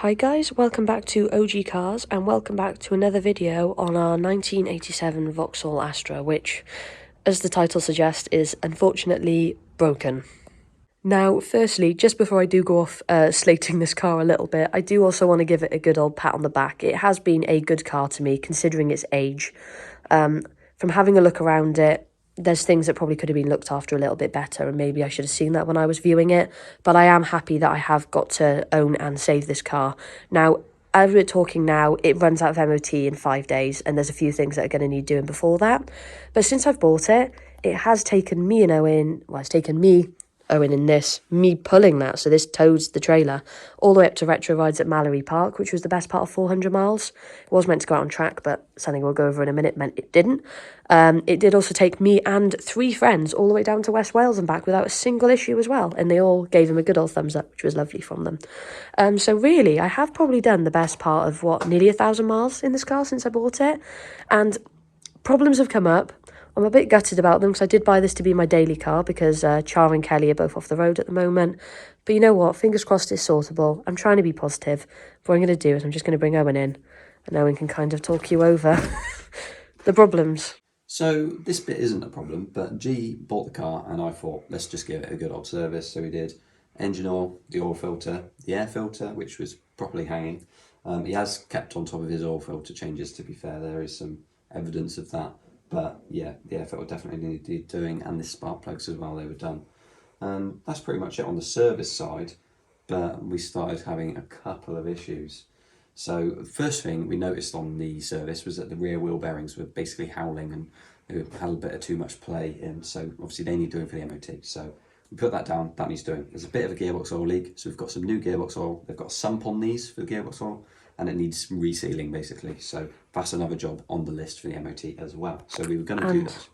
Hi guys, welcome back to OG Cars and welcome back to another video on our 1987 Vauxhall Astra, which, as the title suggests, is unfortunately broken. Now, firstly, just before I do go off slating this car a little bit, I do also want to give it a good old pat on the back. It has been a good car to me, considering its age. From having a look around it, there's things that probably could have been looked after a little bit better, and maybe I should have seen that when I was viewing it, but I am happy that I have got to own and save this car. Now, as we're talking now, it runs out of MOT in 5 days, and there's a few things that are going to need doing before that. But since I've bought it, it has taken me and Owen, well, it's taken me, Owen in this, me pulling that, so this tows the trailer, all the way up to retro rides at Mallory Park, which was the best part of 400 miles. It was meant to go out on track, but something we'll go over in a minute meant it didn't. It did also take me and 3 friends all the way down to West Wales and back without a single issue as well, and they all gave him a good old thumbs up, which was lovely from them. So really, I have probably done the best part of, nearly 1,000 miles in this car since I bought it, and problems have come up. I'm a bit gutted about them because I did buy this to be my daily car because Char and Kelly are both off the road at the moment. But you know what? Fingers crossed it's sortable. I'm trying to be positive. What I'm going to do is I'm just going to bring Owen in and Owen can kind of talk you over the problems. So this bit isn't a problem, but G bought the car and I thought, let's just give it a good old service. So we did engine oil, the oil filter, the air filter, which was properly hanging. He has kept on top of his oil filter changes, to be fair. There is some evidence of that. But yeah, the air filter definitely needed doing, and the spark plugs as well, they were done. And that's pretty much it on the service side, but we started having a couple of issues. So the first thing we noticed on the service was that the rear wheel bearings were basically howling and they had a bit of too much play in, so obviously they need doing for the MOT. So we put that down, that needs doing. There's a bit of a gearbox oil leak, so we've got some new gearbox oil. They've got a sump on these for the gearbox oil, and it needs resealing basically. So that's another job on the list for the MOT as well. So we were going to do that.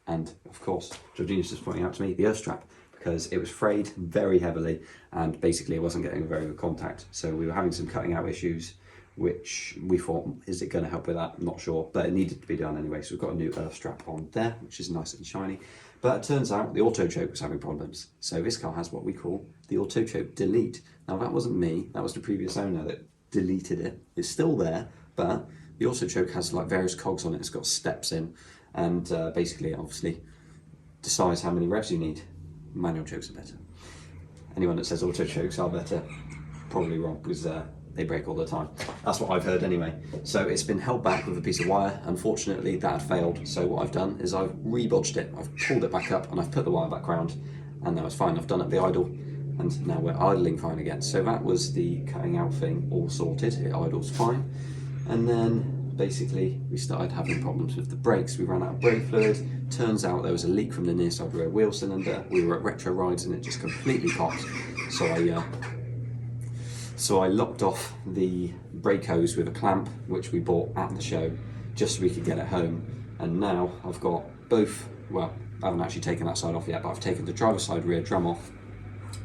And of course, Georgina's just pointing out to me the earth strap, because it was frayed very heavily and basically it wasn't getting a very good contact. So we were having some cutting out issues, which we thought, is it going to help with that? I'm not sure, but it needed to be done anyway. So we've got a new earth strap on there, which is nice and shiny. But it turns out the auto choke was having problems. So this car has what we call the auto choke delete. Now that wasn't me, that was the previous owner that deleted it. It's still there, but the auto choke has like various cogs on it. It's got steps in, and basically, obviously, decides how many revs you need. Manual chokes are better. Anyone that says auto chokes are better, probably wrong, because they break all the time. That's what I've heard anyway. So it's been held back with a piece of wire. Unfortunately, that had failed. So what I've done is I've rebodged it. I've pulled it back up and I've put the wire back round, and now it's fine. I've done up the idle, and now we're idling fine again. So that was the cutting out thing all sorted. It idles fine. And then basically we started having problems with the brakes. We ran out of brake fluid. Turns out there was a leak from the near side rear wheel cylinder. We were at retro rides and it just completely popped. So I locked off the brake hose with a clamp, which we bought at the show, just so we could get it home. And now I've got both, well, I haven't actually taken that side off yet, but I've taken the driver's side rear drum off,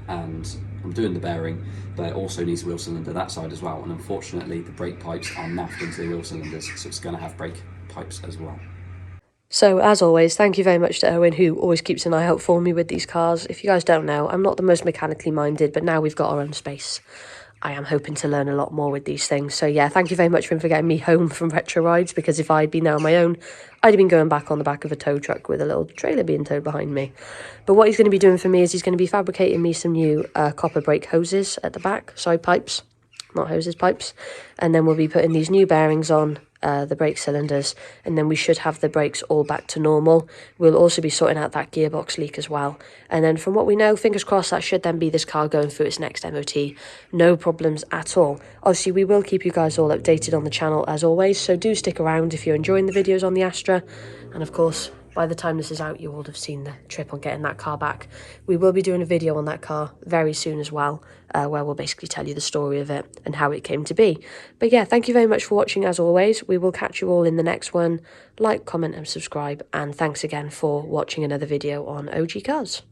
and I'm doing the bearing, but it also needs a wheel cylinder that side as well. And unfortunately, the brake pipes are naffed into the wheel cylinders, so it's going to have brake pipes as well. So, as always, thank you very much to Owen, who always keeps an eye out for me with these cars. If you guys don't know, I'm not the most mechanically minded, but now we've got our own space, I am hoping to learn a lot more with these things. So yeah, thank you very much for him for getting me home from retro rides, because if I'd been there on my own, I'd have been going back on the back of a tow truck with a little trailer being towed behind me. But what he's going to be doing for me is he's going to be fabricating me some new copper brake hoses at the back, side pipes, not hoses, pipes. And then we'll be putting these new bearings on the brake cylinders, and then we should have the brakes all back to normal. We'll also be sorting out that gearbox leak as well, and then from what we know, fingers crossed, that should then be this car going through its next MOT. No problems at all. Obviously, we will keep you guys all updated on the channel as always, so do stick around if you're enjoying the videos on the Astra. And of course, by the time this is out, you will have seen the trip on getting that car back. We will be doing a video on that car very soon as well, where we'll basically tell you the story of it and how it came to be. But yeah, thank you very much for watching as always. We will catch you all in the next one. Like, comment and subscribe, and thanks again for watching another video on OG Cars.